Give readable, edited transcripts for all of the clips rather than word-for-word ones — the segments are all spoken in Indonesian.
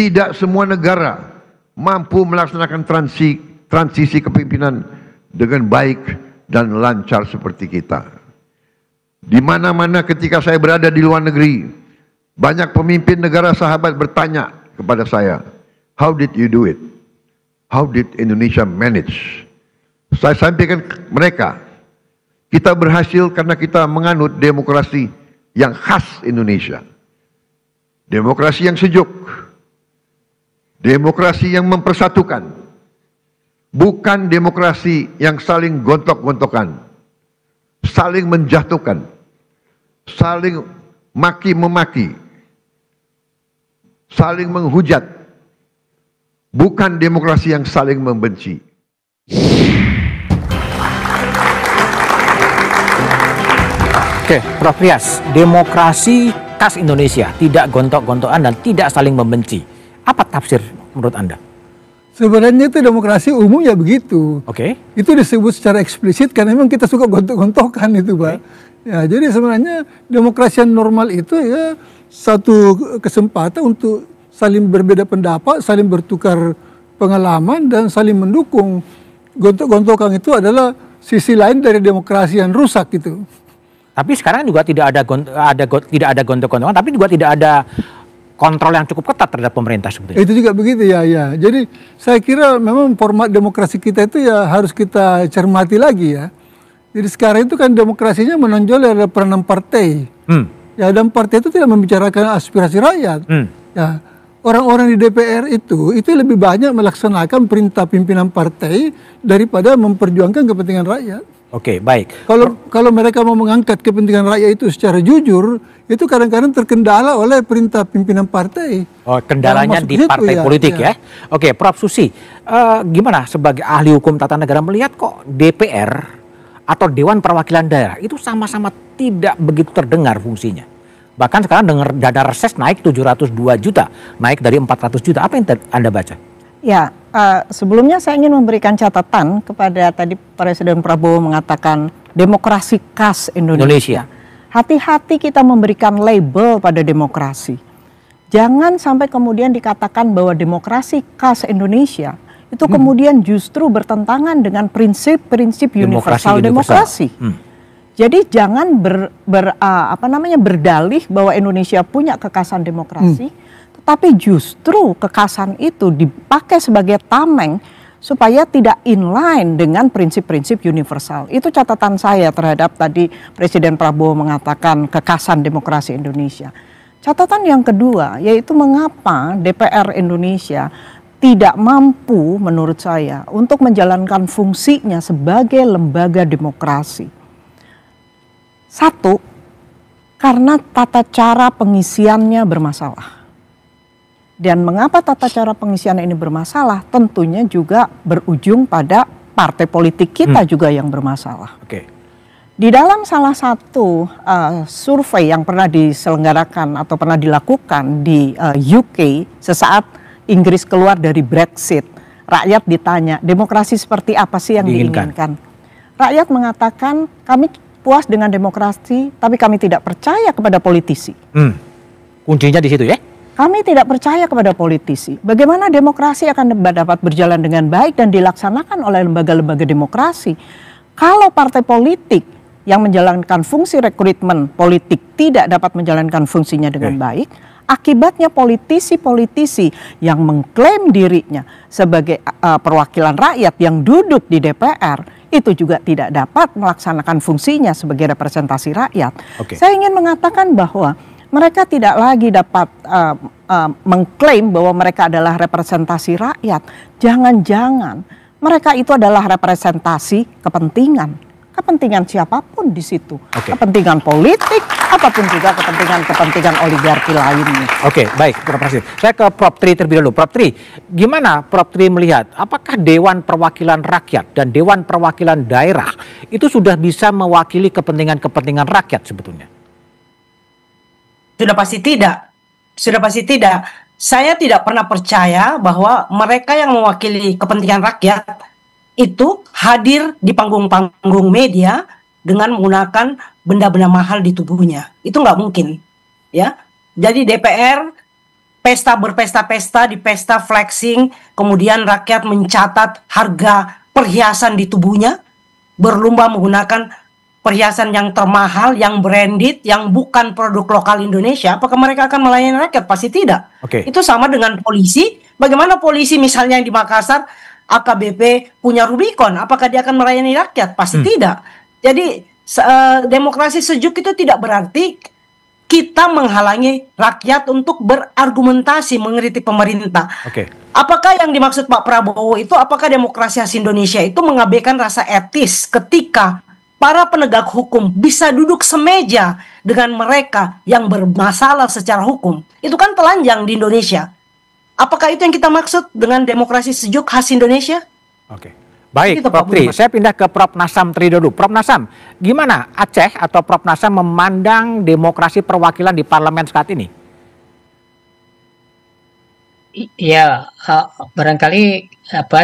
Tidak semua negara mampu melaksanakan transisi kepemimpinan dengan baik dan lancar seperti kita. Di mana-mana ketika saya berada di luar negeri, banyak pemimpin negara sahabat bertanya kepada saya, "How did you do it? How did Indonesia manage?" Saya sampaikan ke mereka, kita berhasil karena kita menganut demokrasi yang khas Indonesia. Demokrasi yang sejuk, demokrasi yang mempersatukan, bukan demokrasi yang saling gontok-gontokan, saling menjatuhkan, saling maki-memaki, saling menghujat, bukan demokrasi yang saling membenci. Oke, Prof. Rias, demokrasi khas Indonesia, tidak gontok-gontokan dan tidak saling membenci. Apa tafsir menurut Anda? Sebenarnya itu demokrasi umumnya begitu. Oke. Itu disebut secara eksplisit karena memang kita suka gontok-gontokan itu, Pak. Ya, jadi sebenarnya demokrasi yang normal itu ya satu kesempatan untuk saling berbeda pendapat, saling bertukar pengalaman dan saling mendukung. Gontok-gontokan itu adalah sisi lain dari demokrasi yang rusak gitu. Tapi sekarang juga tidak ada gontok-gontokan, tapi juga tidak ada kontrol yang cukup ketat terhadap pemerintah sebetulnya. Itu juga begitu ya. Jadi saya kira memang format demokrasi kita itu ya harus kita cermati lagi ya. Jadi sekarang itu kan demokrasinya menonjol ada peranan partai. Ya, dan partai itu tidak membicarakan aspirasi rakyat. Ya, orang-orang di DPR itu lebih banyak melaksanakan perintah pimpinan partai daripada memperjuangkan kepentingan rakyat. Oke, baik. Kalau mereka mau mengangkat kepentingan rakyat itu secara jujur, itu kadang-kadang terkendala oleh perintah pimpinan partai. Oh, kendalanya di partai politik ya. Oke, Prof. Susi, gimana sebagai ahli hukum tata negara melihat kok DPR atau Dewan Perwakilan Daerah itu sama-sama tidak begitu terdengar fungsinya? Bahkan sekarang dengar dana reses naik 702 juta, naik dari 400 juta. Apa yang Anda baca? Ya, sebelumnya saya ingin memberikan catatan kepada tadi Presiden Prabowo mengatakan demokrasi khas Indonesia. Hati-hati kita memberikan label pada demokrasi. Jangan sampai kemudian dikatakan bahwa demokrasi khas Indonesia itu kemudian justru bertentangan dengan prinsip-prinsip universal demokrasi. Jadi jangan berdalih bahwa Indonesia punya kekhasan demokrasi. Tapi justru kekhasan itu dipakai sebagai tameng supaya tidak inline dengan prinsip-prinsip universal. Itu catatan saya terhadap tadi Presiden Prabowo mengatakan kekhasan demokrasi Indonesia. Catatan yang kedua yaitu mengapa DPR Indonesia tidak mampu menurut saya untuk menjalankan fungsinya sebagai lembaga demokrasi. Satu, karena tata cara pengisiannya bermasalah. Dan mengapa tata cara pengisian ini bermasalah? Tentunya juga berujung pada partai politik kita juga yang bermasalah. Di dalam salah satu survei yang pernah diselenggarakan atau pernah dilakukan di UK sesaat Inggris keluar dari Brexit, rakyat ditanya demokrasi seperti apa sih yang diinginkan? Rakyat mengatakan kami puas dengan demokrasi, tapi kami tidak percaya kepada politisi. Kuncinya di situ ya? Kami tidak percaya kepada politisi. Bagaimana demokrasi akan dapat berjalan dengan baik dan dilaksanakan oleh lembaga-lembaga demokrasi kalau partai politik yang menjalankan fungsi rekrutmen politik tidak dapat menjalankan fungsinya dengan baik? Akibatnya politisi-politisi yang mengklaim dirinya sebagai perwakilan rakyat yang duduk di DPR itu juga tidak dapat melaksanakan fungsinya sebagai representasi rakyat. Saya ingin mengatakan bahwa mereka tidak lagi dapat mengklaim bahwa mereka adalah representasi rakyat. Jangan-jangan mereka itu adalah representasi kepentingan. Kepentingan siapapun di situ. Kepentingan politik, apapun juga kepentingan oligarki lainnya. Baik, Prof. Presiden. Saya ke Prof. Tri terlebih dahulu. Prof. Tri, gimana Prof. Tri melihat apakah Dewan Perwakilan Rakyat dan Dewan Perwakilan Daerah itu sudah bisa mewakili kepentingan-kepentingan rakyat sebetulnya? Sudah pasti tidak. Saya tidak pernah percaya bahwa mereka yang mewakili kepentingan rakyat itu hadir di panggung-panggung media dengan menggunakan benda-benda mahal di tubuhnya. Itu nggak mungkin, ya. Jadi DPR berpesta-pesta di pesta flexing, kemudian rakyat mencatat harga perhiasan di tubuhnya, berlomba menggunakan perhiasan yang termahal, yang branded, yang bukan produk lokal Indonesia, apakah mereka akan melayani rakyat? Pasti tidak. Itu sama dengan polisi. Bagaimana polisi misalnya yang di Makassar, AKBP punya Rubicon, apakah dia akan melayani rakyat? Pasti tidak. Jadi demokrasi sejuk itu tidak berarti kita menghalangi rakyat untuk berargumentasi mengkritik pemerintah. Apakah yang dimaksud Pak Prabowo itu, apakah demokrasi khas Indonesia itu mengabaikan rasa etis ketika para penegak hukum bisa duduk semeja dengan mereka yang bermasalah secara hukum? Itu kan telanjang di Indonesia. Apakah itu yang kita maksud dengan demokrasi sejuk khas Indonesia? Baik, Prof. Tri, saya pindah ke Prof. Nasam Tri dulu. Prof. Nasam, gimana Aceh atau Prof. Nasam memandang demokrasi perwakilan di parlemen saat ini? Ya, barangkali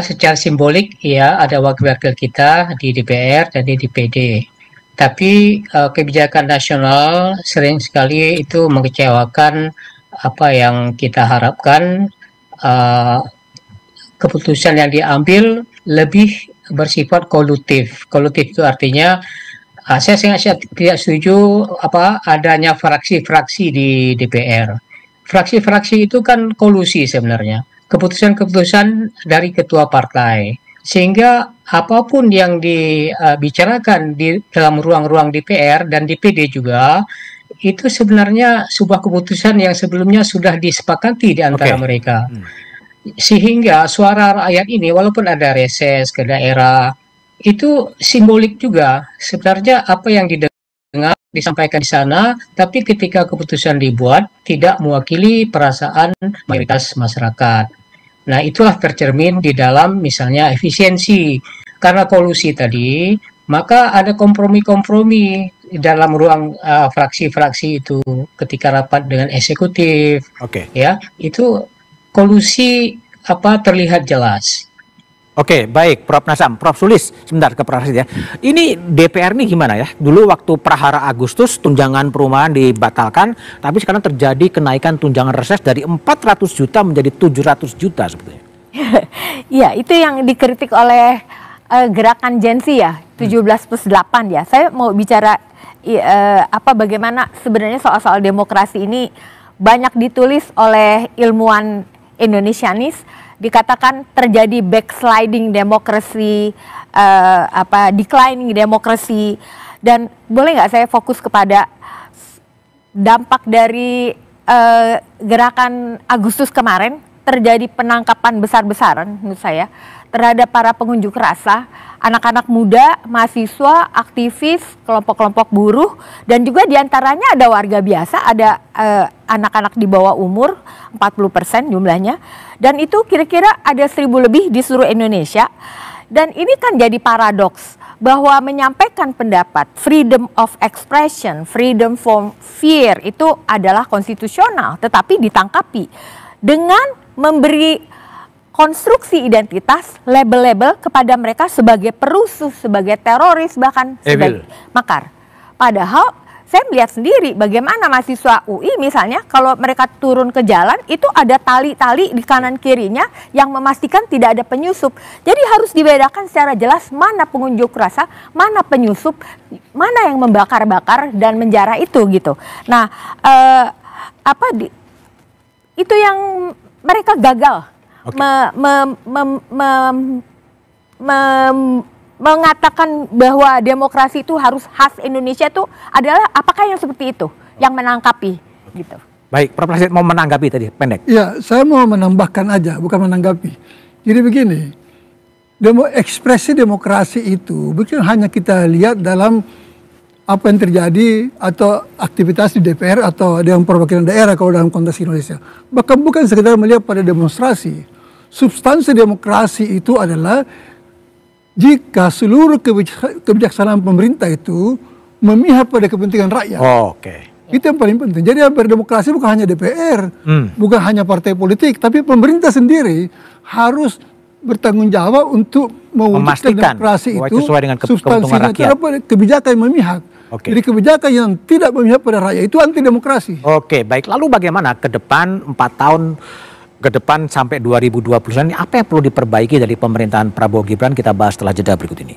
secara simbolik ya ada wakil-wakil kita di DPR dan di DPD. Tapi kebijakan nasional sering sekali itu mengecewakan apa yang kita harapkan. Keputusan yang diambil lebih bersifat kolutif. Kolutif itu artinya saya tidak setuju adanya fraksi-fraksi di DPR. Fraksi-fraksi itu kan kolusi sebenarnya. Keputusan-keputusan dari ketua partai. Sehingga apapun yang dibicarakan di dalam ruang-ruang DPR dan DPD juga, itu sebenarnya sebuah keputusan yang sebelumnya sudah disepakati di antara mereka. Sehingga suara rakyat ini walaupun ada reses ke daerah, itu simbolik juga. Sebenarnya apa yang didengar, disampaikan di sana, tapi ketika keputusan dibuat tidak mewakili perasaan mayoritas masyarakat. Nah, itulah tercermin di dalam misalnya efisiensi. Karena kolusi tadi, maka ada kompromi-kompromi di dalam ruang fraksi-fraksi itu ketika rapat dengan eksekutif. Ya, itu kolusi terlihat jelas. Baik, Prof. Nasam, Prof. Sulis, sebentar ke Prof. ya. Ini DPR ini gimana ya? Dulu waktu prahara Agustus tunjangan perumahan dibatalkan, tapi sekarang terjadi kenaikan tunjangan reses dari 400 juta menjadi 700 juta sebetulnya. Iya, itu yang dikritik oleh gerakan Gen Z ya, 17+8 ya. Saya mau bicara bagaimana sebenarnya soal demokrasi ini banyak ditulis oleh ilmuwan Indonesianis, dikatakan terjadi backsliding demokrasi, declining demokrasi. Dan boleh nggak saya fokus kepada dampak dari gerakan Agustus kemarin, terjadi penangkapan besar-besaran menurut saya terhadap para pengunjuk rasa, anak-anak muda, mahasiswa, aktivis, kelompok-kelompok buruh, dan juga diantaranya ada warga biasa, ada anak-anak di bawah umur, 40% jumlahnya, dan itu kira-kira ada 1.000 lebih di seluruh Indonesia. Dan ini kan jadi paradoks, bahwa menyampaikan pendapat, freedom of expression, freedom from fear, itu adalah konstitusional, tetapi ditangkapi dengan memberi konstruksi identitas, label-label kepada mereka sebagai perusuh, sebagai teroris, bahkan sebagai makar. Padahal saya melihat sendiri bagaimana mahasiswa UI misalnya kalau mereka turun ke jalan itu ada tali-tali di kanan kirinya yang memastikan tidak ada penyusup. Jadi harus dibedakan secara jelas mana pengunjuk rasa, mana penyusup, mana yang membakar-bakar dan menjara itu gitu. Nah, itu yang mereka gagal mengatakan bahwa demokrasi itu harus khas Indonesia itu adalah apakah yang seperti itu yang menangkapi gitu. Baik, Prof. Nasir mau menanggapi tadi pendek. Ya, saya mau menambahkan aja, bukan menanggapi. Jadi begini, ekspresi demokrasi itu bukan hanya kita lihat dalam apa yang terjadi atau aktivitas di DPR atau Dewan Perwakilan Daerah kalau dalam konteks Indonesia. Bahkan bukan sekedar melihat pada demonstrasi. Substansi demokrasi itu adalah jika seluruh kebijaksanaan pemerintah itu memihak pada kepentingan rakyat. Itu yang paling penting. Jadi berdemokrasi bukan hanya DPR, bukan hanya partai politik, tapi pemerintah sendiri harus bertanggung jawab untuk mewujudkan demokrasi itu, sesuai dengan substansinya itu apa, kebijakan yang memihak. Oke. Jadi kebijakan yang tidak memihak pada rakyat itu anti demokrasi. Oke, baik. Lalu bagaimana ke depan 4 tahun ke depan sampai 2029 ini apa yang perlu diperbaiki dari pemerintahan Prabowo Gibran? Kita bahas setelah jeda berikut ini.